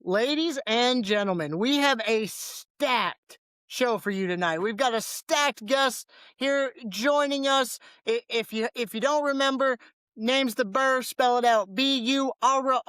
Ladies and gentlemen, we have a stacked show for you tonight. We've got a stacked guest here joining us. If you don't remember, name's the Burr, spell it out B-U-R-A.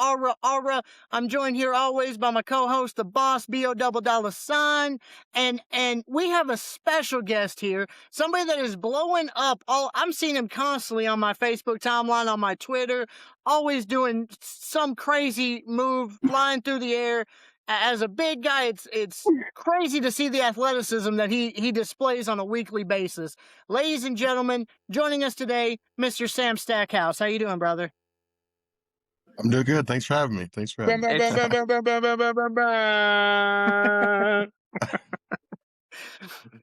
I'm joined here always by my co-host, the boss, B-O-double-dollar-sign. And we have a special guest here, somebody that is blowing up. I'm seeing him constantly on my Facebook timeline, on my Twitter, always doing some crazy move, flying through the air. As a big guy, it's crazy to see the athleticism that he displays on a weekly basis. Ladies and gentlemen, joining us today, Mr. Sam Stackhouse. How you doing, brother? I'm doing good. Thanks for having me.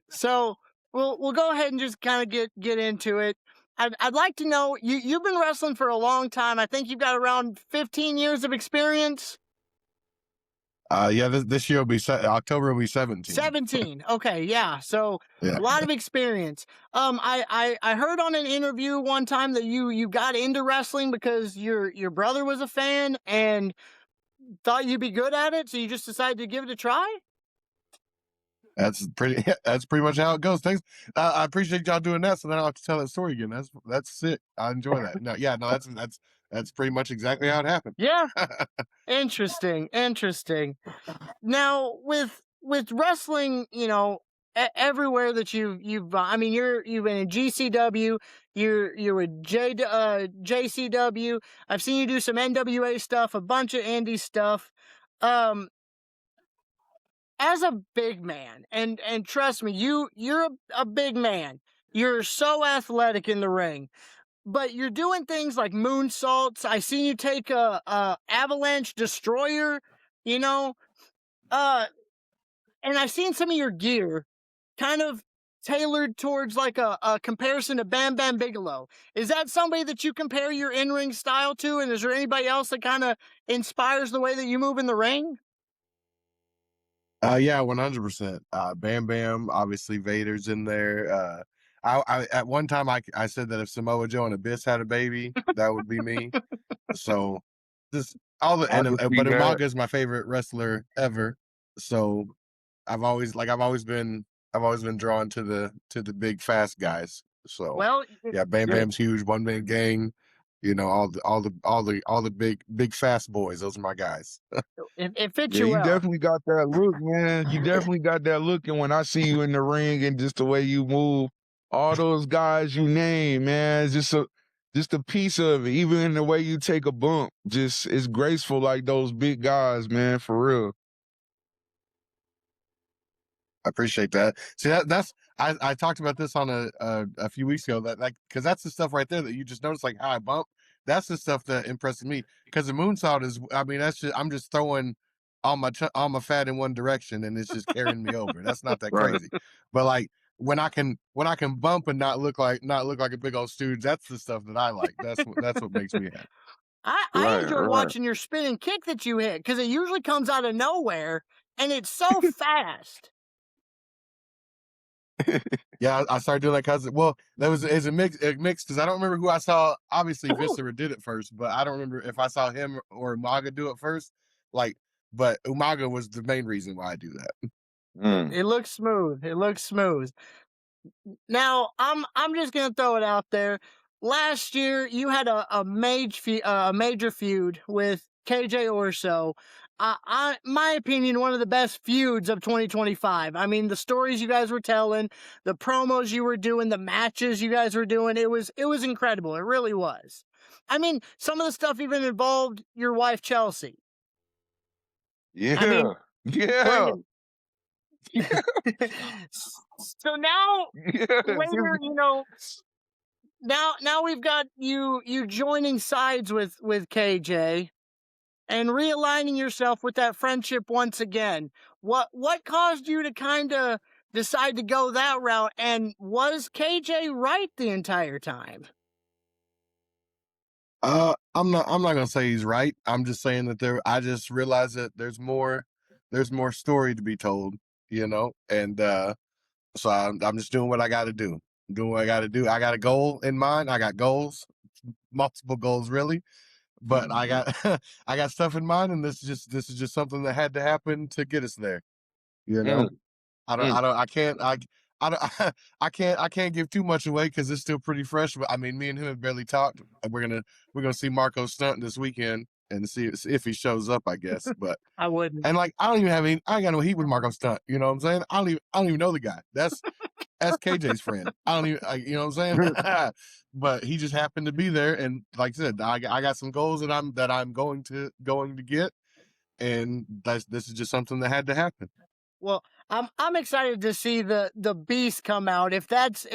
So we'll go ahead and just kind of get into it. I'd like to know, you've been wrestling for a long time. I think you've got around 15 years of experience. Yeah, this year will be October will be 17. 17. Okay, yeah. So Yeah. a lot of experience. I heard on an interview one time that you got into wrestling because your brother was a fan and thought you'd be good at it, so you just decided to give it a try? That's pretty much how it goes. Thanks. I appreciate y'all doing that, so then I don't have to tell that story again. That's sick. I enjoy that. No, that's pretty much exactly how it happened. Yeah. Interesting. Now with wrestling, everywhere that you've I mean you've been in GCW, you're with JCW. I've seen you do some NWA stuff, a bunch of indie stuff. As a big man, and trust me, you're a big man. You're so athletic in the ring. But you're doing things like moonsaults. I seen you take a avalanche destroyer, and I've seen some of your gear kind of tailored towards like a comparison to Bam Bigelow. Is that somebody that you compare your in-ring style to? And is there anybody else that kind of inspires the way that you move in the ring? Yeah, 100%. Bam, obviously Vader's in there. I at one time I said that if Samoa Joe and Abyss had a baby, that would be me. So just all the but Umaga is my favorite wrestler ever. So I've always been drawn to the big fast guys. So Well, yeah, Bam's huge, one man gang. All the big fast boys. Those are my guys. it fits Yeah, you you well. definitely got that look, man. You definitely got that look. And when I see you in the ring and just the way you move, all those guys you name, man, it's just a piece of it. Even in the way you take a bump, just it's graceful like those big guys, man, for real. I appreciate that. See, I talked about this on a few weeks ago, that because that's the stuff right there that you just notice, like how I bump. That's the stuff that impresses me, because the moonsault is, I mean, I'm just throwing all my fat in one direction and it's just carrying me over. That's not that crazy. But like when I can bump and not look like a big old stooge, that's the stuff that I like. That's what makes me happy. I enjoy watching your spinning kick that you hit, because it usually comes out of nowhere and it's so fast. Yeah, I started doing that because, well, it's a mix because I don't remember who I saw. Obviously, Viscera did it first, but I don't remember if I saw him or Umaga do it first. But Umaga was the main reason why I do that. It looks smooth. Now, I'm just gonna throw it out there. Last year, you had a major feud with KJ Orso. My opinion, one of the best feuds of 2025. I mean, the stories you guys were telling, the promos you were doing, the matches you guys were doing, it was incredible. It really was. I mean, some of the stuff even involved your wife, Chelsea. Yeah. I mean, yeah. So now, later, now we've got you joining sides with KJ and realigning yourself with that friendship once again. What caused you to kind of decide to go that route, and was KJ right the entire time? I'm not gonna say he's right. I'm just saying that I just realized that there's more story to be told, and so I'm just doing what I got to do. I got a goal in mind. I got goals, multiple goals really, but I got I got stuff in mind, and this is just something that had to happen to get us there. You know, Mm, mm. I don't I can't give too much away because it's still pretty fresh. But I mean, me and him have barely talked. We're gonna see Marco stunt this weekend and see if he shows up, I guess. But I wouldn't. and like I don't even have any. I ain't got no heat with Marco stunt. You know what I'm saying? I don't even know the guy. That's KJ's friend. I don't even, you know what I'm saying? But he just happened to be there, and like I said, I got some goals that I'm going to get, and this is just something that had to happen. Well, I'm excited to see the beast come out. If that's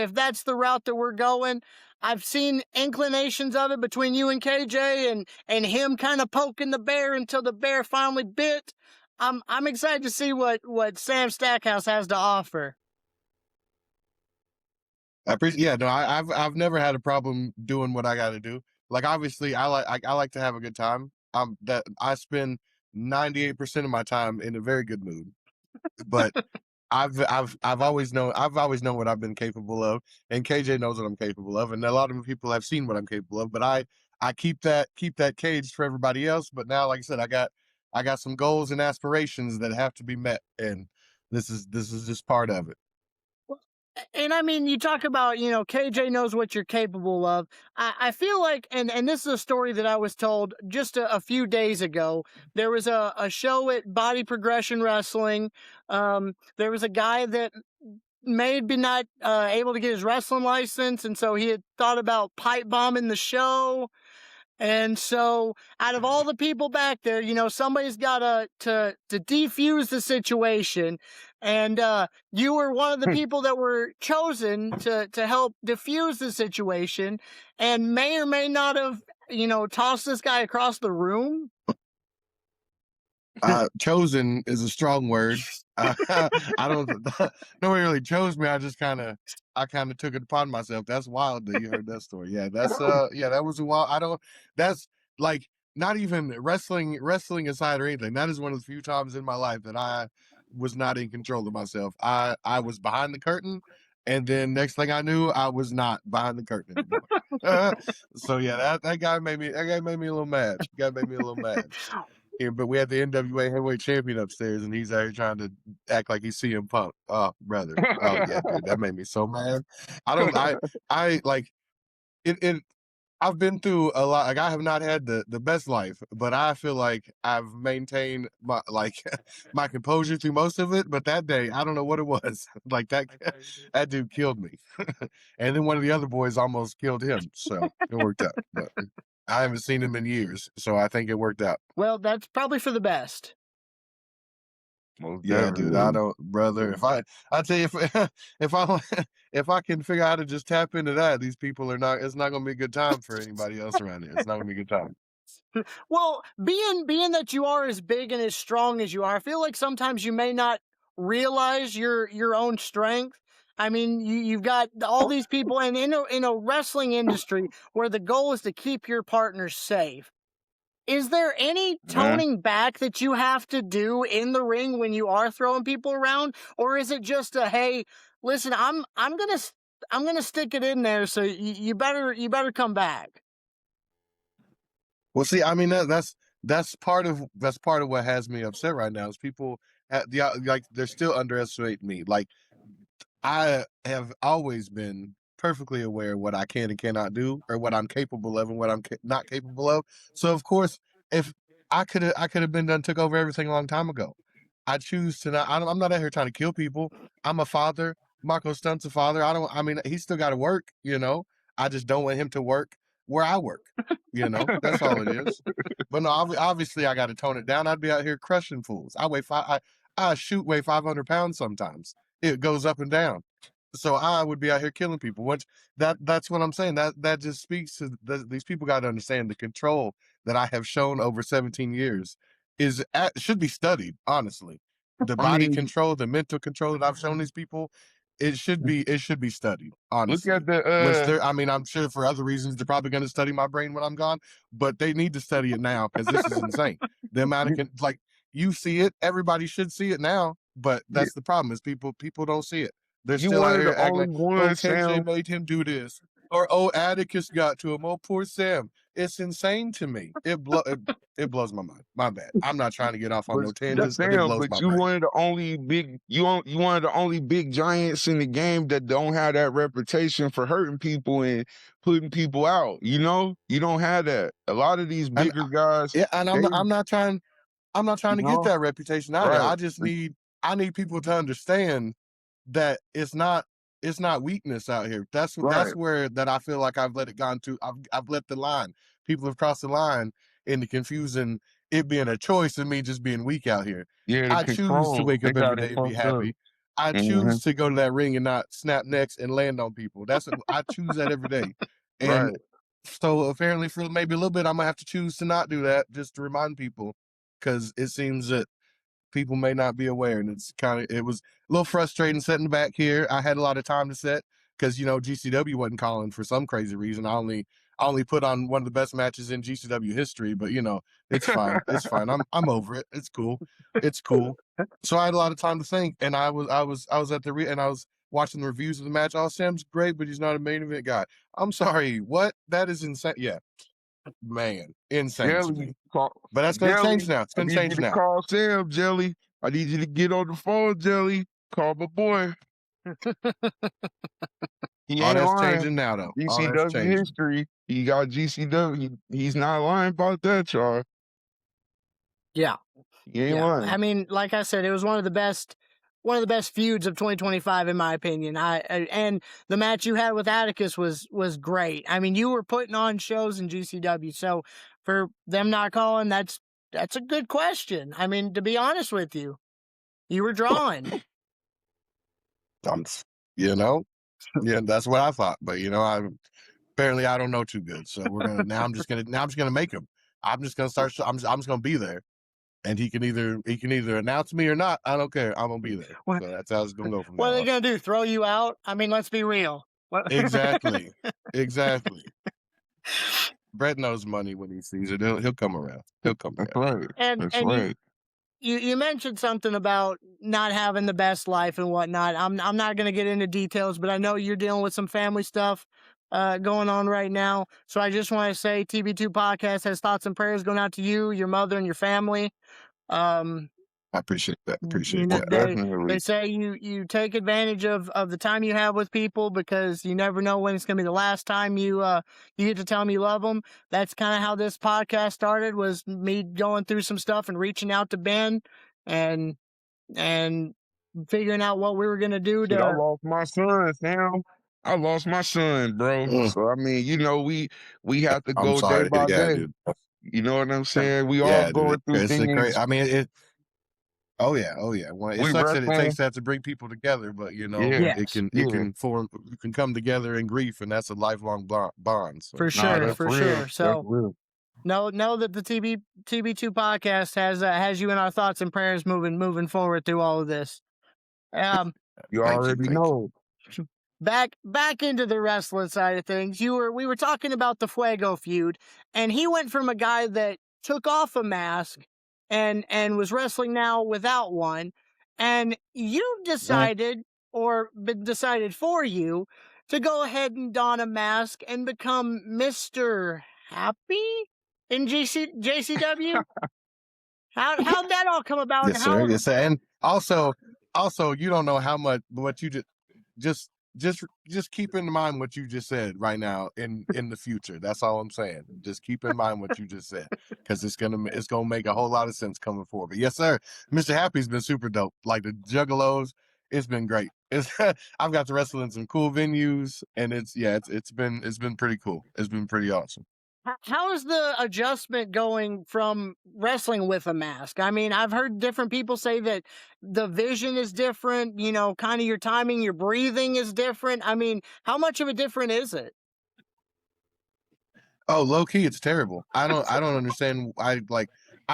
the route that we're going, I've seen inclinations of it between you and KJ, and him kind of poking the bear until the bear finally bit. I'm excited to see what Sam Stackhouse has to offer. I appreciate. Yeah, no, I've never had a problem doing what I got to do. Like obviously, I like to have a good time. That I spend 98% of my time in a very good mood, but I've always known what I've been capable of, and KJ knows what I'm capable of, and a lot of people have seen what I'm capable of. But I keep that caged for everybody else. But now, like I said, I got some goals and aspirations that have to be met, and this is just part of it. And I mean, you talk about, KJ knows what you're capable of. I feel like, and this is a story that I was told just a few days ago. There was a show at Body Progression Wrestling. There was a guy that may be not able to get his wrestling license, and so he had thought about pipe bombing the show. And so, out of all the people back there, somebody's got to defuse the situation, and you were one of the people that were chosen to help diffuse the situation, and may or may not have, tossed this guy across the room. Chosen is a strong word. I don't. Nobody really chose me. I kind of took it upon myself. That's wild that you heard that story. Yeah, that was a wild. That's like not even wrestling aside or anything. That is one of the few times in my life that I was not in control of myself. I was behind the curtain, and then next thing I knew, I was not behind the curtain anymore. So yeah, that guy made me a little mad. Guy made me a little mad. Yeah, but we had the NWA heavyweight champion upstairs, and he's out here trying to act like he's CM Punk. Oh, brother. Oh yeah, dude, that made me so mad. I like it. I've been through a lot. Like I have not had the best life, but I feel like I've maintained my my composure through most of it. But that day, I don't know what it was. Like that dude killed me, and then one of the other boys almost killed him. So it worked out. But I haven't seen him in years, so I think it worked out. Well, that's probably for the best. Most Yeah, dude, I definitely. don't, brother. I tell you, if I if I can figure out how to just tap into that, these people are not. It's not gonna be a good time for anybody else around here. It's not gonna be a good time. Well, being that you are as big and as strong as you are, I feel like sometimes you may not realize your own strength. I mean, you've got all these people, and in a wrestling industry where the goal is to keep your partners safe. Is there any Man. toning back that you have to do in the ring when you are throwing people around, or is it just a hey, listen, I'm gonna stick it in there, so you better come back. Well, see, I mean that's part of what has me upset right now is people like they're still underestimating me. Like I have always been perfectly aware of what I can and cannot do, or what I'm capable of and what I'm not capable of. So of course, if I could have been done took over everything a long time ago. I choose to not. I'm not out here trying to kill people. I'm a father. Marco Stunt's a father. I don't. I mean, he's still got to work. I just don't want him to work where I work. That's all it is. But no, obviously I got to tone it down. I'd be out here crushing fools. I shoot weigh 500 pounds sometimes. It goes up and down. So I would be out here killing people. That's what I'm saying. That just speaks to these people got to understand the control that I have shown over 17 years should be studied. Honestly, the I body mean, control, the mental control that I've shown these people, it should be studied. look at Honestly, which the I mean, I'm sure for other reasons they're probably going to study my brain when I'm gone, but they need to study it now because this is insane. The amount of like you see it, everybody should see it now, but you, that's the problem is people don't see it. They're you still one out of here the acting only like, oh, ones, KJ Sam. made him do this. Or, oh, Atticus got to him. Oh, poor Sam. It's insane to me. It blows my mind. My bad. I'm not trying to get off on But no tangents, but it Sam, blows but my you brain. one of the only big you one of the only big giants in the game that don't have that reputation for hurting people and putting people out. You know, you don't have that. A lot of these And bigger guys, yeah, and they, I'm not trying you to get know, that reputation either. right, I need people to understand that it's not weakness out here. right, That's where that I feel like I've let it gone to. I've let the line. People have crossed the line into confusing it being a choice and me just being weak out here. yeah, the I choose to control, wake they up every got it day and be fucked up. happy. I Hmm. choose to go to that ring and not snap necks and land on people. I choose that every day. And Right. so apparently for maybe a little bit, I'm gonna have to choose to not do that just to remind people, because it seems that people may not be aware, and it was a little frustrating setting back here. I had a lot of time to set because GCW wasn't calling for some crazy reason. I only put on one of the best matches in GCW history, but it's fine. It's fine. I'm over it. It's cool. It's cool. So I had a lot of time to think, and I was at and I was watching the reviews of the match. Oh, Sam's great, but he's not a main event guy. I'm sorry. What? That is insane. Yeah, man, insane to Jelly, me. But that's going to change Jelly, now. It's I going to need you change to now. call Sam, Jelly. I need you to get on the phone, Jelly. Call my boy. He All ain't that's lying. changing now, though. All that's GCW changing. history. He got GCW. He's not lying about that, y'all. Yeah. He ain't Yeah. lying. I mean, like I said, it was one of the best feuds of 2025 in my opinion. And the match you had with Atticus was great. I mean, you were putting on shows in GCW, so for them not calling, that's a good question. I mean, to be honest with you, you were drawing. Yeah, that's what I thought. But I apparently I don't know too good. So I'm just gonna make him. I'm just gonna start. I'm just gonna be there, and he can either announce me or not. I don't care. I'm gonna be there. What, So that's how it's gonna go from what are now they on. gonna do? Throw you out? I mean, let's be real. Exactly. Brett knows money when he sees it. He'll come around. He'll come That's around. right. And That's and right. you mentioned something about not having the best life and whatnot. I'm not going to get into details, but I know you're dealing with some family stuff going on right now. So I just want to say TB2 Podcast has thoughts and prayers going out to you, your mother, and your family. I appreciate that. Definitely. They say you take advantage of the time you have with people because you never know when it's going to be the last time you get to tell them you love them. That's kind of how this podcast started, was me going through some stuff and reaching out to Ben and figuring out what we were going to do Shit, I to. lost my son, Sam. I lost my son, bro. So I mean, we have to I'm go day sorry. by Yeah, day. dude. You know what I'm saying? We all Yeah, dude. going through It's a great. things. I mean, it. Oh yeah. Well, it We sucks that it wrestling. takes that to bring people together, but Yeah. it Yes, can form. You can come together in grief, and that's a lifelong bond. So for Nah, sure, that's for real. sure. That's So real. know that the TB2 Podcast has you in our thoughts and prayers moving forward through all of this. You thank you. already know. Back into the wrestling side of things, we were talking about the Fuego feud, and he went from a guy that took off a mask and was wrestling now without one, and you decided, or been decided for you, to go ahead and don a mask and become Mr. Happy in JCW. How'd that all come about? Yes, sir. Yes, sir. And also, you don't know how much what you just just keep in mind what you just said right now in the future. That's all I'm saying. Just keep in mind what you just said, because it's gonna make a whole lot of sense coming forward. But yes, sir, Mr. Happy's been super dope. Like the Juggalos, it's been great. I've got to wrestle in some cool venues, and it's been pretty cool. It's been pretty awesome. How is the adjustment going from wrestling with a mask? I mean, I've heard different people say that the vision is different, kind of your timing, your breathing is different. I mean, how much of a different is it? Oh, low key, it's terrible. I don't understand. I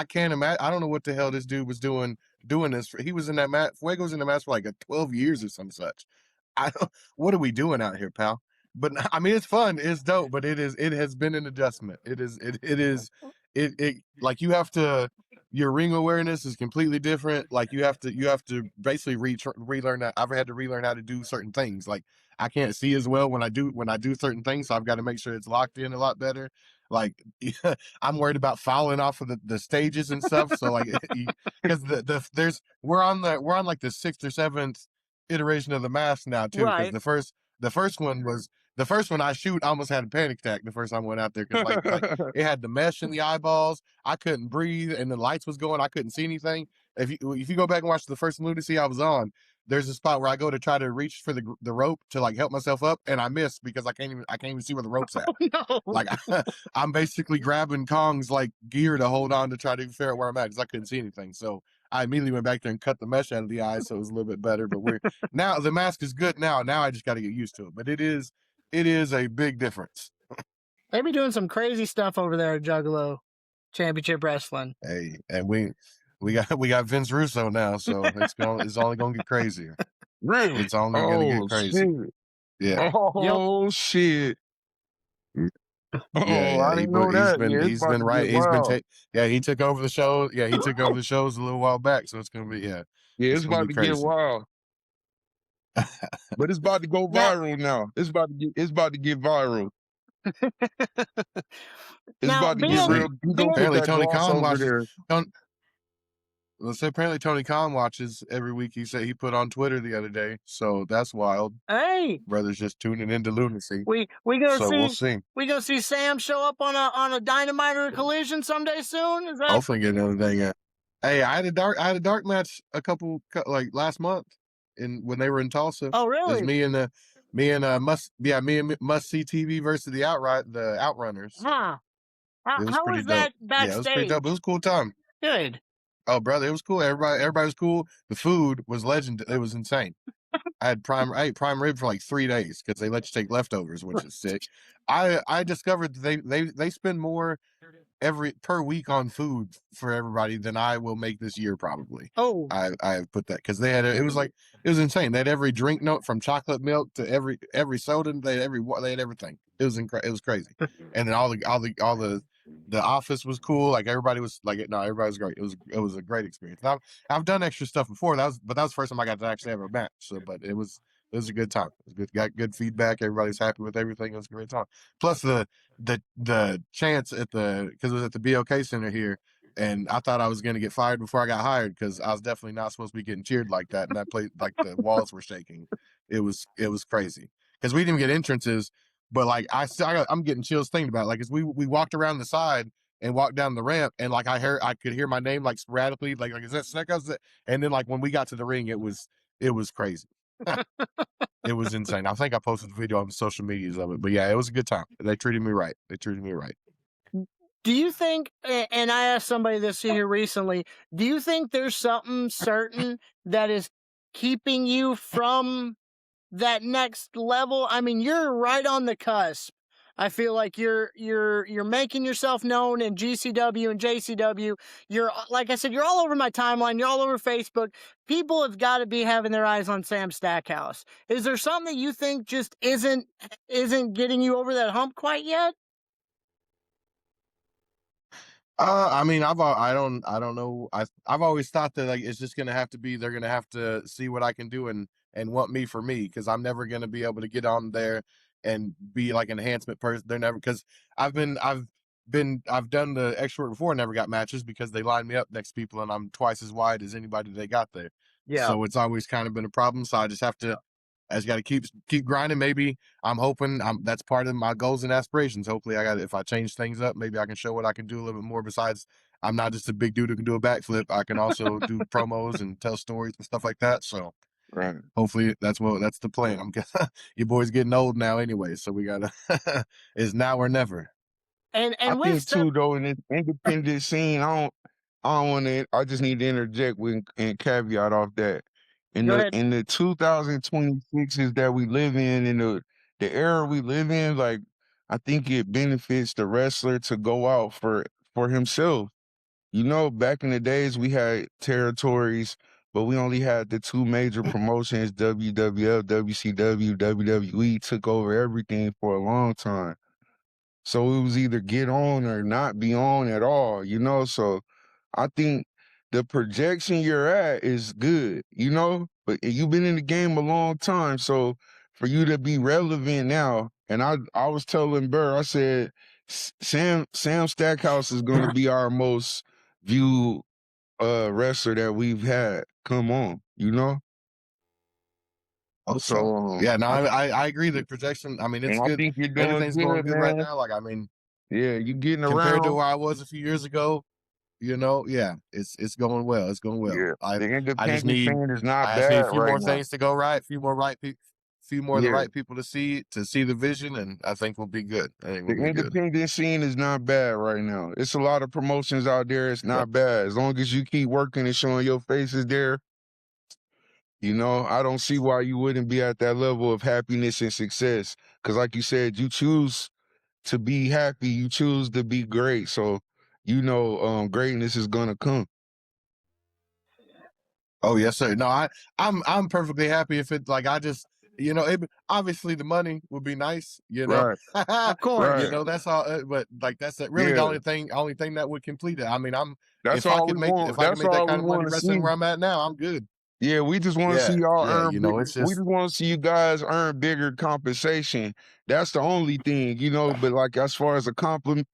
can't imagine. I don't know what the hell this dude was doing this. He was in that match. Fuego's in the match for like 12 years or some such. I don't. What are we doing out here, pal? But I mean, it's fun. It's dope. But it has been an adjustment. It like you have to. Your ring awareness is completely different. Like you have to basically relearn that. I've had to relearn how to do certain things. Like I can't see as well when I do certain things, so I've got to make sure it's locked in a lot better. Like I'm worried about falling off of the stages and stuff. So like, because we're on like the 6th or 7th iteration of the mask now too. Because Right. the first one I shoot, I almost had a panic attack the first time I went out there, because like it had the mesh in the eyeballs. I couldn't breathe, and the lights was going. I couldn't see anything. If you go back and watch the first lunacy I was on, there's a spot where I go to try to reach for the rope to like help myself up, and I miss because I can't even see where the rope's at. No. Like I'm basically grabbing Kong's like gear to hold on to try to figure out where I'm at, because I couldn't see anything. So I immediately went back there and cut the mesh out of the eye, so it was a little bit better. But now the mask is good now. Now I just got to get used to it. But it is a big difference. They be doing some crazy stuff over there at Juggalo Championship Wrestling. Hey, and we got Vince Russo now, so it's only gonna get crazier. Really? It's only gonna get crazy. Shit. Yeah. Oh shit. Yeah, I didn't know that. He's been right. He took over the show. Yeah, he took over the shows a little while back, so it's gonna be it's about to get wild. But it's about to go viral now. It's about to get viral. It's Now, about to get real. Apparently Tony Khan watches. Let's say apparently Tony Khan watches every week. He said he put on Twitter the other day, so that's wild. Hey, Brother's just tuning into lunacy. We'll see. We gonna see Sam show up on a Dynamite or a Collision someday soon. Is that? Hopefully get another thing. Hey, I had a dark match like last month when they were in Tulsa. Oh, really? It was me and Must See TV versus the Outrunners. Huh? It was How pretty was dope. that Yeah, backstage? it was pretty dope. It was a cool time. Good. Oh, brother, it was cool. Everybody was cool. The food was legend. It was insane. I ate prime rib for like 3 days because they let you take leftovers, which is sick. I discovered they spend more per week on food for everybody than I will make this year probably. Oh, I have put that because they had it was insane. They had every drink note from chocolate milk to every soda. They had everything. It was crazy. And then all the office was cool. Like everybody was like, no, everybody was great. It was a great experience. Now, I've done extra stuff before. That was the first time I got to actually have a match. So, but it was a good time. It was good. Got good feedback. Everybody's happy with everything. It was a great time. Plus the chance because it was at the BOK Center here, and I thought I was going to get fired before I got hired because I was definitely not supposed to be getting cheered like that. And that place, like the walls were shaking. It was crazy because we didn't get entrances. But like I'm getting chills thinking about it. Like as we walked around the side and walked down the ramp, and like I could hear my name like sporadically, like is that Stackhouse? And then like when we got to the ring, it was crazy. It was insane. I think I posted a video on social medias of it, but yeah, it was a good time. They treated me right. do you think? And I asked somebody this here recently. Do you think there's something certain that is keeping you from that next level? I mean, you're right on the cusp. I feel like you're making yourself known in GCW and JCW. You're, like I said, you're all over my timeline. You're all over Facebook. People have got to be having their eyes on Sam Stackhouse. Is there something that you think just isn't getting you over that hump quite yet? I mean, I don't know. I've always thought that like it's just gonna have to be they're gonna have to see what I can do and want me for me, because I'm never gonna be able to get on there and be like an enhancement person. They're never, because I've done the extra work before and never got matches because they line me up next to people and I'm twice as wide as anybody they got there. Yeah. So it's always kind of been a problem. So I just got to keep grinding. Maybe I'm hoping that's part of my goals and aspirations. Hopefully if I change things up, maybe I can show what I can do a little bit more besides I'm not just a big dude who can do a backflip. I can also do promos and tell stories and stuff like that. So Right. hopefully that's the plan. Your boy's getting old now anyway, so we gotta it's now or never. And I with think too though, in this independent scene, I don't want to. I just need to interject with and caveat off that. Go ahead. In the 2026s that we live in the era we live in, like I think it benefits the wrestler to go out for himself. You know, back in the days we had territories, but we only had the two major promotions, WWF, WCW, WWE took over everything for a long time. So it was either get on or not be on at all, you know? So I think the projection you're at is good, you know? But you've been in the game a long time. So for you to be relevant now, and I was telling Burr, I said, Sam Stackhouse is gonna be our most viewed wrestler that we've had. Come on, you know. Also, So yeah, no, I agree. The projection, I mean, and it's I good. think you're doing Everything's going good, good right man. now. Like, I mean, Yeah, you getting compared to around. where I was a few years ago, yeah, it's going well. It's going well. Yeah, the I just independent need scene is not I just need bad a few right more now. things to go right, a few more of the Yeah, right people to see the vision, and I think we'll be good. I think the we'll be good. independent scene is not bad right now. It's a lot of promotions out there. It's not bad as long as you keep working and showing your faces there. You know, I don't see why you wouldn't be at that level of happiness and success. Because, like you said, you choose to be happy, you choose to be great. So, you know, greatness is gonna come. Oh yes, sir. No, I'm perfectly happy if it like I just obviously the money would be nice, Right, Of you course. right. know that's all. But like that's really the Yeah, only thing that would complete it. I mean, that's if I all we could make want. if I could That's make that all we kind of money want to wrestling see. where I'm at now, I'm good. Yeah, we just want to see Yeah, y'all yeah. earn You big. know, it's We just just want to see you guys earn bigger compensation. That's the only thing, you know. But like as far as accomplishments,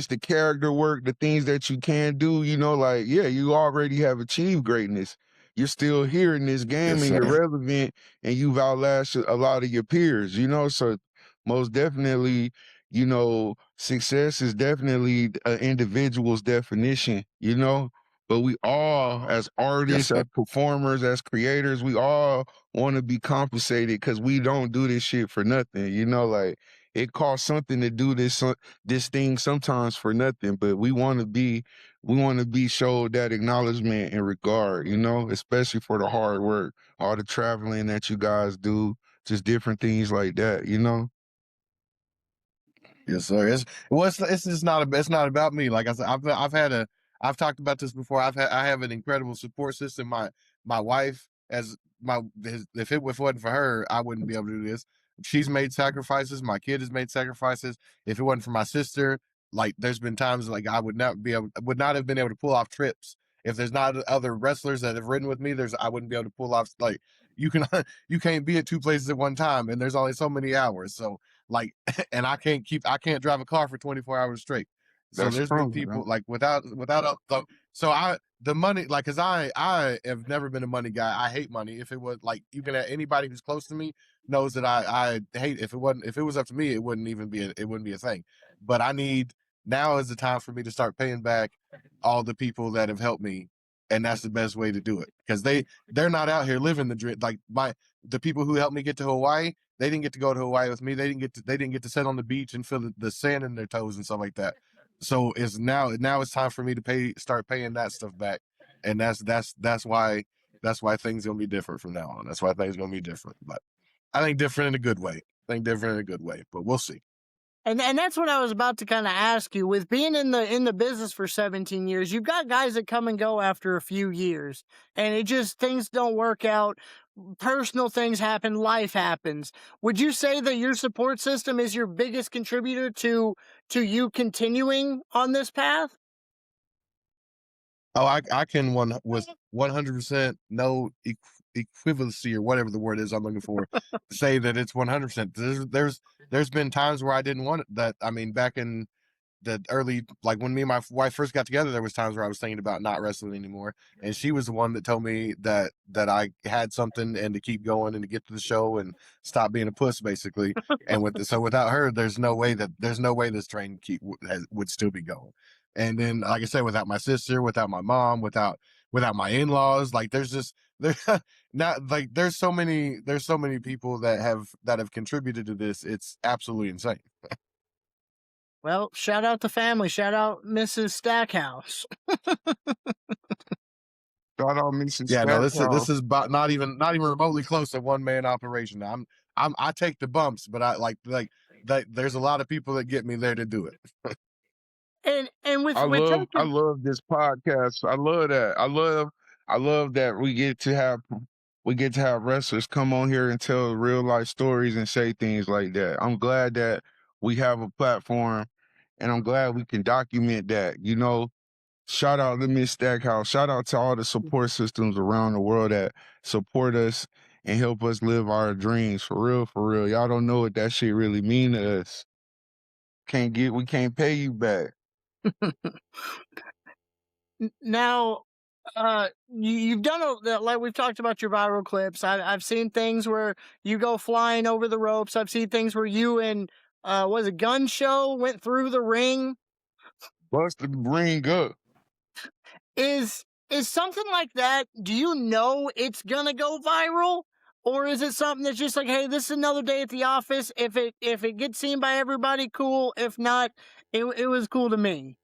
the character work, the things that you can do, you know, like yeah, you already have achieved greatness. You're still here in this game yes, and you're sir. relevant and you've outlasted a lot of your peers, you know. So most definitely, you know, success is definitely an individual's definition, you know. But we all, as Yes, artists, sir. as performers, as creators, we all want to be compensated because we don't do this shit for nothing. You know, like it costs something to do this thing sometimes for nothing. But we want to be showed that acknowledgement and regard. You know, especially for the hard work, all the traveling that you guys do, just different things like that. You know. Yes, sir. It's just it's not about me. Like I said, I've talked about this before. I have an incredible support system. My wife if it wasn't for her, I wouldn't be able to do this. She's made sacrifices. My kid has made sacrifices. If it wasn't for my sister, like there's been times like I would not have been able to pull off trips. If there's not other wrestlers that have ridden with me, I wouldn't be able to pull off like you can you can't be at two places at one time, and there's only so many hours. So like and I can't drive a car for 24 hours straight. So That's there's been true, man. people like without so I the money like cuz I have never been a money guy. I hate money. If it was like you can anybody who's close to me knows that I hate if it was up to me it wouldn't be a thing. But I need now is the time for me to start paying back all the people that have helped me, and that's the best way to do it because they're not out here living the dream like the people who helped me get to Hawaii. They didn't get to go to Hawaii with me. They didn't get to sit on the beach and feel the sand in their toes and stuff like that. So it's now it's time for me to start paying that stuff back. And that's why things gonna be different from now on. That's why things gonna be different. But I think different in a good way. I think different in a good way. But we'll see. And that's what I was about to kind of ask you. With being in the business for 17 years, you've got guys that come and go after a few years, and it just things don't work out. Personal things happen, life happens. Would you say that your support system is your biggest contributor to you continuing on this path? Oh, I can one with 100% no equivalency or whatever the word is I'm looking for say that it's 100%. There's been times where I didn't want it. That I mean, back in the early like when me and my wife first got together, there was times where I was thinking about not wrestling anymore, and she was the one that told me that I had something and to keep going and to get to the show and stop being a puss basically. And so without her, there's no way this train would still be going. And then like I said, without my sister, without my mom, without my in-laws, like there's just there not like there's so many people that have contributed to this. It's absolutely insane. Well, shout out the family. Shout out Mrs. Stackhouse. Shout out Mrs. Yeah, no, Stackhouse. this is about not even remotely close to one man operation. I take the bumps, but I there's a lot of people that get me there to do it. And with I taking love this podcast. I love that. I love that we get to have wrestlers come on here and tell real life stories and say things like that. I'm glad that we have a platform and I'm glad we can document that. You know, shout out to Miss Stackhouse. Shout out to all the support systems around the world that support us and help us live our dreams. For real, for real. Y'all don't know what that shit really mean to us. we can't pay you back. Now, you've done like we've talked about your viral clips. I've seen things where you go flying over the ropes. I've seen things where you and was a gun show went through the ring. Busted the ring up. Is something like that, do you know it's gonna go viral? Or is it something that's just like, hey, this is another day at the office. If it gets seen by everybody, cool. If not, it was cool to me.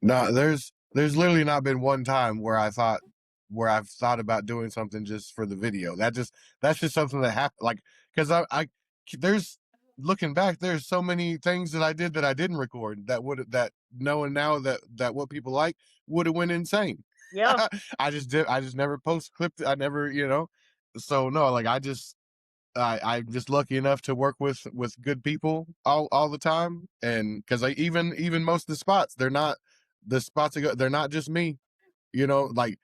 No, there's literally not been one time where I've thought about doing something just for the video. That's just something that happened. Like, because I there's looking back, there's so many things that I did that I didn't record that knowing now that what people like would have went insane. Yeah. I just never post clipped. I never, so no, like I'm just lucky enough to work with good people all the time. And cause even most of the spots, they're not the spots that go, they're not just me, like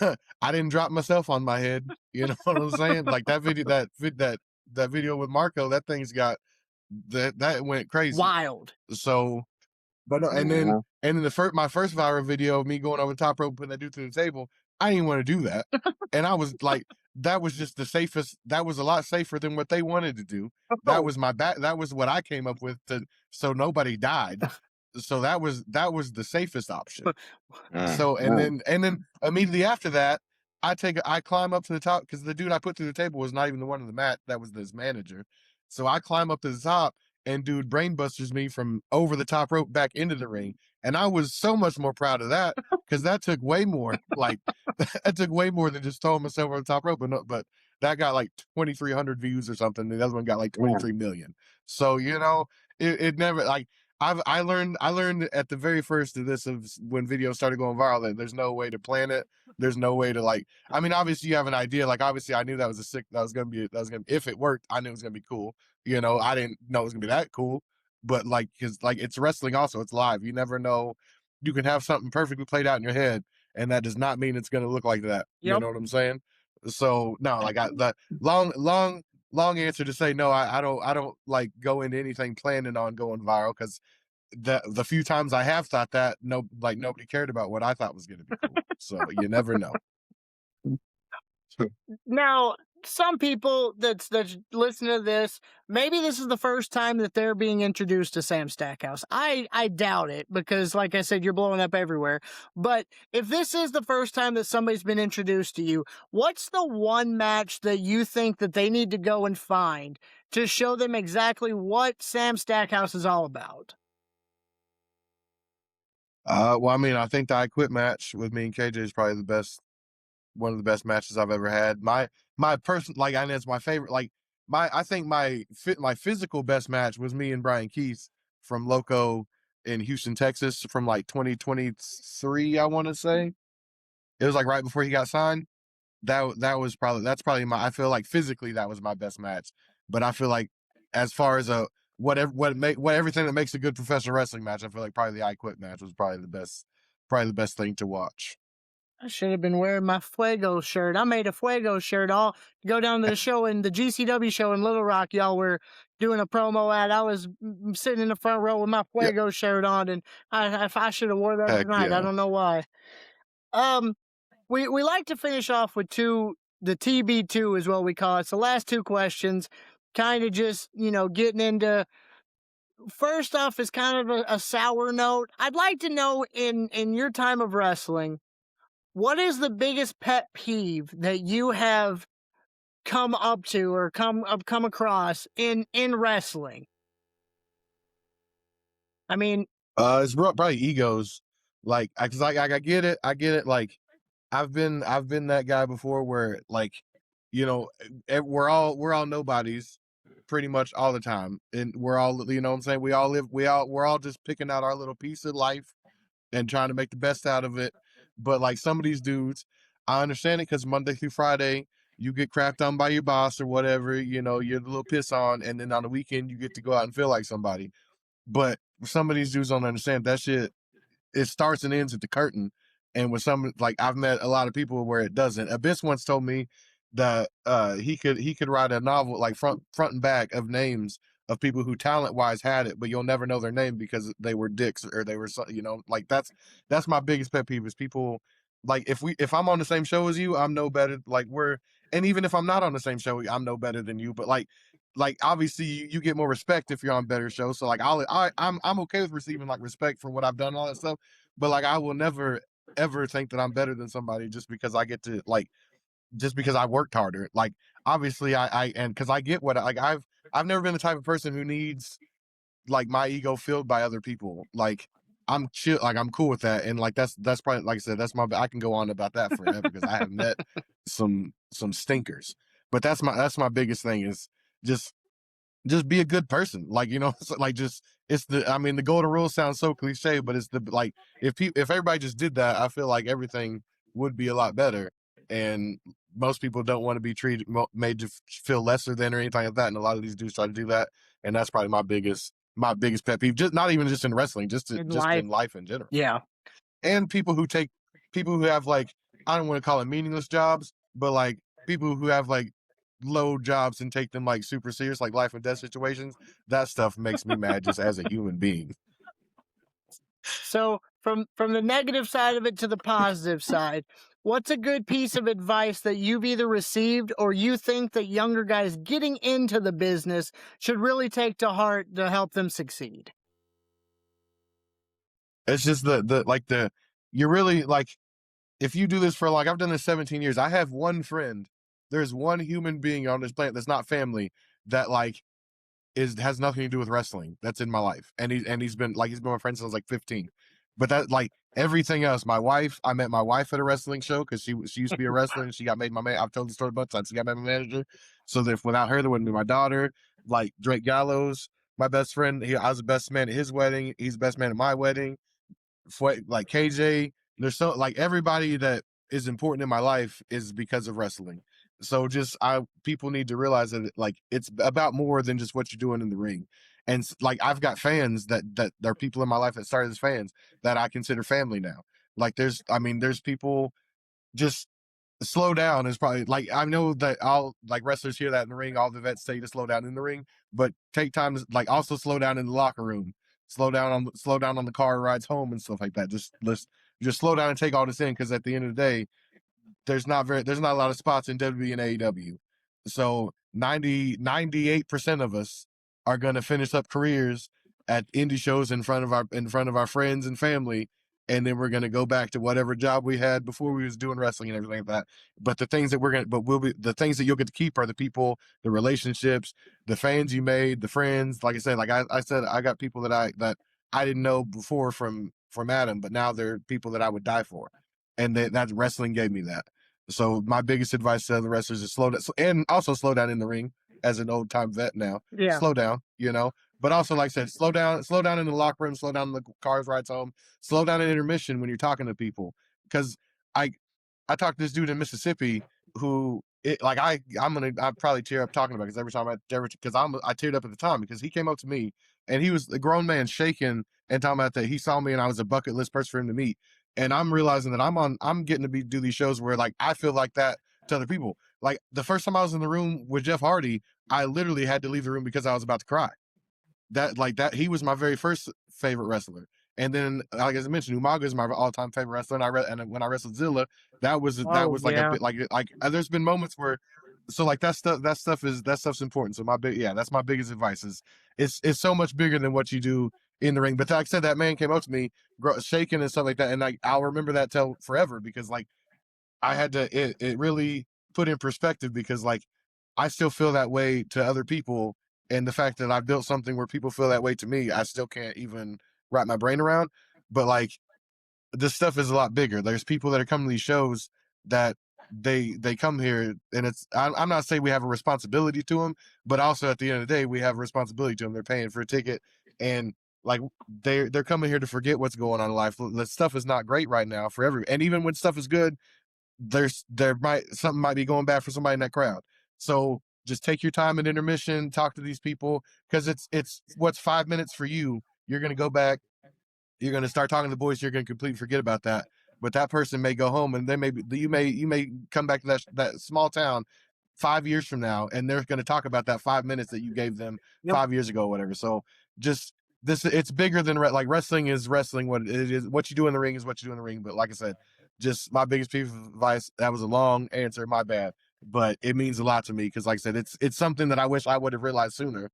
I didn't drop myself on my head. You know what I'm saying? Like that video with Marco, that thing's got that went crazy. Wild. So, but no, and then my first viral video of me going over the top rope, putting that dude through the table, I didn't want to do that. And I was like, that was just the safest. That was a lot safer than what they wanted to do. That was that was what I came up with so nobody died. So that was the safest option. So and then immediately after that, I climb up to the top because the dude I put through the table was not even the one in the mat. That was his manager. So I climb up to the top and dude brainbusters me from over the top rope back into the ring. And I was so much more proud of that because that took way more. Like that took way more than just throwing myself over the top rope. But that got like 2,300 views or something. The other one got like 23 million. So it never like. I learned at the very first of this of when videos started going viral that there's no way to plan it. There's no way to I mean, obviously you have an idea. Like obviously I knew that was if it worked, I knew it was gonna be cool. I didn't know it was gonna be that cool. But cause it's wrestling also, it's live. You never know. You can have something perfectly played out in your head, and that does not mean it's gonna look like that. Yep. You know what I'm saying? So no, the long answer to say no, I don't like go into anything planning on going viral because the few times I have thought that nobody cared about what I thought was going to be cool. So you never know. Now, some people that's listening to this, maybe this is the first time that they're being introduced to Sam Stackhouse. I doubt it because, like I said, you're blowing up everywhere. But if this is the first time that somebody's been introduced to you, what's the one match that you think that they need to go and find to show them exactly what Sam Stackhouse is all about? Well, I mean, I think the I Quit match with me and KJ is probably one of the best matches I've ever had. My person, and it's my favorite. I think my physical best match was me and Brian Keith from Loco in Houston, Texas, from 2023. I want to say it was right before he got signed. That's probably I feel like physically that was my best match. But I feel like as far as everything that makes a good professional wrestling match, I feel like probably the I Quit match was probably the best thing to watch. I should have been wearing my Fuego shirt. I made a Fuego shirt all go down to the show in the GCW show in Little Rock. Y'all were doing a promo ad. I was sitting in the front row with my Fuego shirt on, and I should have wore that tonight. I don't know why. We like to finish off with the TB2 is what we call it. So last two questions, kind of just, getting into, first off is kind of a sour note. I'd like to know in your time of wrestling, what is the biggest pet peeve that you have come up to or come across in wrestling? I mean, it's probably egos. Cause I get it. I've been that guy before where we're all nobodies pretty much all the time. And we're all, what I'm saying? We're all just picking out our little piece of life and trying to make the best out of it. But some of these dudes, I understand it because Monday through Friday, you get crapped on by your boss or whatever, you're the little piss on. And then on the weekend, you get to go out and feel like somebody. But some of these dudes don't understand that shit. It starts and ends at the curtain. And with some, I've met a lot of people where it doesn't. Abyss once told me that he could write a novel front and back of names of people who talent wise had it, but you'll never know their name because they were dicks or they were, like that's my biggest pet peeve is people like if I'm on the same show as you, I'm no better. And even if I'm not on the same show, I'm no better than you. But like obviously you get more respect if you're on better shows. So like I'm okay with receiving like respect for what I've done and all that stuff. But like I will never ever think that I'm better than somebody just because I get to just because I worked harder. Like obviously and because I get I've never been the type of person who needs like my ego filled by other people. Like I'm chill, like I'm cool with that, and like that's probably like I said, I can go on about that forever because I have met some stinkers, but that's my biggest thing is just be a good person. Like, like just the golden rule sounds so cliche, but it's the like if everybody just did that, I feel like everything would be a lot better. And most people don't want to be made to feel lesser than or anything like that. And a lot of these dudes try to do that, and that's probably my biggest pet peeve. Just not even just in wrestling, just in life in general. Yeah. And people who have like I don't want to call it meaningless jobs, but like people who have like low jobs and take them like super serious, like life and death situations. That stuff makes me mad just as a human being. So from the negative side of it to the positive side, what's a good piece of advice that you've either received or you think that younger guys getting into the business should really take to heart to help them succeed? It's just you're really like, if you do this for like, I've done this 17 years. I have one friend. There's one human being on this planet that's not family that like has nothing to do with wrestling that's in my life. And he's been my friend since I was like 15. But that like everything else, I met my wife at a wrestling show because she used to be a wrestler and she got made my man. I've told the story a bunch of times. She got made my manager. So that without her, there wouldn't be my daughter. Like Drake Gallows, my best friend. I was the best man at his wedding. He's the best man at my wedding. Like KJ, there's so like everybody that is important in my life is because of wrestling. So people need to realize that like it's about more than just what you're doing in the ring. And like I've got fans that are people in my life that started as fans that I consider family now. Like there's people. Just slow down is probably like, I know that all like wrestlers hear that in the ring, all the vets say to slow down in the ring, but take time to like also slow down in the locker room, slow down on the car rides home and stuff like that. Just slow down and take all this in, because at the end of the day, there's not a lot of spots in WWE and AEW. So 98% of us are going to finish up careers at indie shows in front of our friends and family, and then we're going to go back to whatever job we had before we was doing wrestling and everything like that. But the things that the things that you'll get to keep are the people, the relationships, the fans you made, the friends. Like I said, I said, I got people that I didn't know before from Adam, but now they're people that I would die for. And that wrestling gave me that. So my biggest advice to other wrestlers is slow down, and also slow down in the ring. As an old time vet now, slow down, But also, like I said, slow down in the locker room, slow down in the cars rides home, slow down in intermission when you're talking to people. Because I talked to this dude in Mississippi who I probably tear up talking about, because every time I teared up at the time because he came up to me and he was a grown man shaking and talking about that he saw me and I was a bucket list person for him to meet. And I'm realizing that I'm getting to do these shows where like I feel like that to other people. Like the first time I was in the room with Jeff Hardy, I literally had to leave the room because I was about to cry. That he was my very first favorite wrestler. And then, like as I mentioned, Umaga is my all-time favorite wrestler. And when I wrestled Zilla, that was like a bit like there's been moments where, so like that stuff's important. So that's my biggest advice is it's so much bigger than what you do in the ring. But like I said, that man came up to me shaking and stuff like that, and like I'll remember that till forever, because like I had to it really put in perspective, because like I still feel that way to other people, and the fact that I built something where people feel that way to me, I still can't even wrap my brain around. But like this stuff is a lot bigger. There's people that are coming to these shows that they come here, and I'm not saying we have a responsibility to them, but also at the end of the day, we have a responsibility to them. They're paying for a ticket, and like they're coming here to forget what's going on in life. The stuff is not great right now for and even when stuff is good, something might be going bad for somebody in that crowd. So just take your time at intermission, talk to these people, because it's what's 5 minutes for you. You're gonna go back, you're gonna start talking to the boys, you're gonna completely forget about that. But that person may go home, and you may come back to that small town 5 years from now, and they're going to talk about that 5 minutes that you gave them 5 years ago, or whatever. So just this, it's bigger than like wrestling is wrestling. What it is, what you do in the ring is what you do in the ring. But like I said, just my biggest piece of advice. That was a long answer, my bad, but it means a lot to me because, like I said, it's something that I wish I would have realized sooner,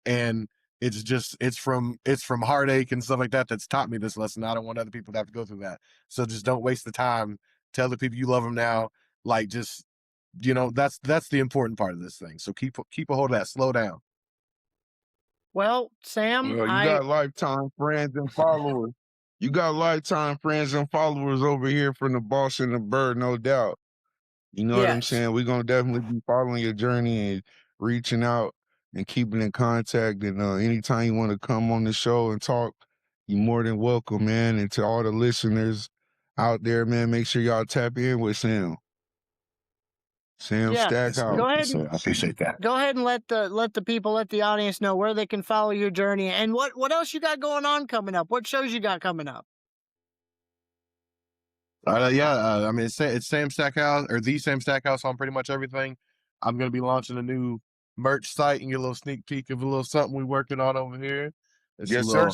and it's from heartache and stuff like that that's taught me this lesson. I don't want other people to have to go through that. So just don't waste the time. Tell the people you love them now. Like, just, that's the important part of this thing. So keep a hold of that. Slow down. Well, Sam, Well, you got lifetime friends and followers. You got lifetime friends and followers over here from the Boss and the Bird, no doubt. You know what I'm saying? We're going to definitely be following your journey and reaching out and keeping in contact. And anytime you want to come on the show and talk, you're more than welcome, man. And to all the listeners out there, man, make sure y'all tap in with Sam. Sam Stackhouse. Go ahead. I appreciate that. Go ahead and let the people, let the audience know where they can follow your journey and what else you got going on coming up. What shows you got coming up? I mean, it's Sam Stackhouse, or the Sam Stackhouse, on pretty much everything. I'm gonna be launching a new merch site and get a little sneak peek of a little something we're working on over here. It's yes, sir.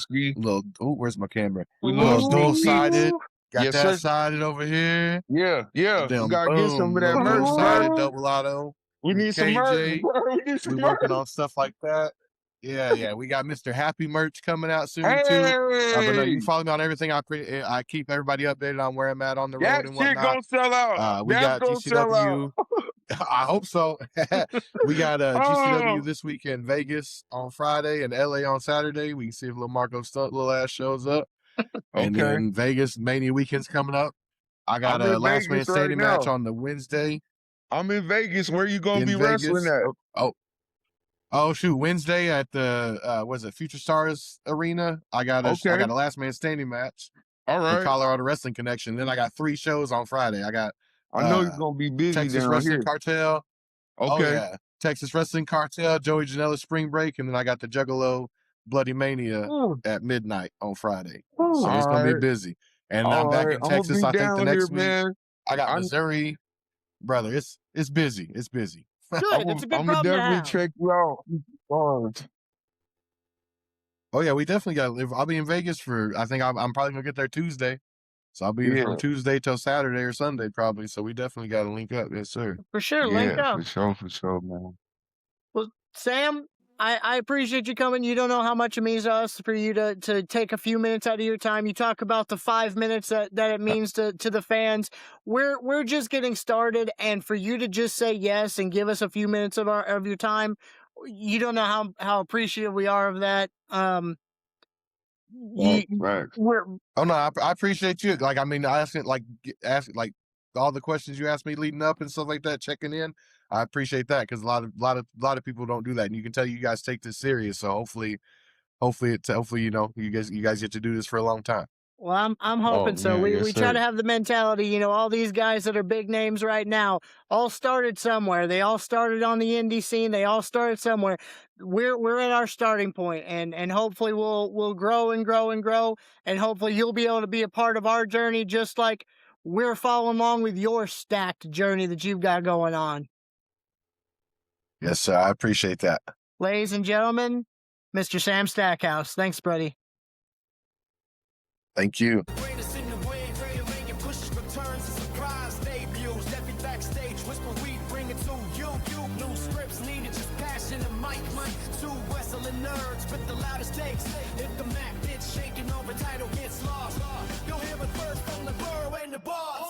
Where's my camera? We little dual-sided. Got that sided over here. Yeah. Then We gotta get some of that merch, sided bro. double auto. We need some merch, bro. We need some merch. Working on stuff like that. Yeah. We got Mr. Happy merch coming out soon too. But no, you can follow me on everything. I keep everybody updated on where I'm at on the road and whatnot. That shit gonna sell out. We got GCW. I hope so. We got GCW this week in Vegas on Friday and LA on Saturday. We can see if little Marco Stunt little ass shows up. And then Vegas Mania weekend's coming up. I got a last man standing match on the Wednesday. I'm in Vegas. Where you gonna be wrestling at? Oh shoot, Wednesday at the Future Stars Arena. I got a last man standing match. All right. The Colorado Wrestling Connection. Then I got 3 shows on Friday. I got know you're gonna be busy. Texas Wrestling Cartel. Okay. Oh, yeah. Texas Wrestling Cartel, Joey Janela Spring Break, and then I got the Juggalo Bloody Mania at midnight on Friday. So it's gonna be busy. And I'm back in Texas. I think the next week. Man. I got Missouri. Brother, it's busy. It's busy. Good. It's a good I'm problem gonna to definitely have. check you out. Oh yeah, we definitely got. I'll be in Vegas I think I'm probably gonna get there Tuesday. So I'll be there from Tuesday till Saturday or Sunday probably. So we definitely got to link up. Yes, sir. For sure, link up. For sure, man. Well, Sam, I appreciate you coming. You don't know how much it means to us for you to take a few minutes out of your time. You talk about the 5 minutes that it means to the fans. We're just getting started, and for you to just say yes and give us a few minutes of your time, you don't know how appreciative we are of that. I appreciate you. Like, I mean, ask all the questions you asked me leading up and stuff like that, checking in. I appreciate that because a lot of people don't do that, and you can tell you guys take this serious. So hopefully you guys get to do this for a long time. Well, I'm hoping so. We try to have the mentality, all these guys that are big names right now all started somewhere. They all started on the indie scene. They all started somewhere. We're at our starting point, and hopefully we'll grow and grow and grow, and hopefully you'll be able to be a part of our journey just like we're following along with your stacked journey that you've got going on. Yes, sir. I appreciate that. Ladies and gentlemen, Mr. Sam Stackhouse. Thanks, buddy. Thank you. Nerds with the loudest takes. If the Mac bitch shaking over title gets lost, you'll hear it first from the burrow and the bar.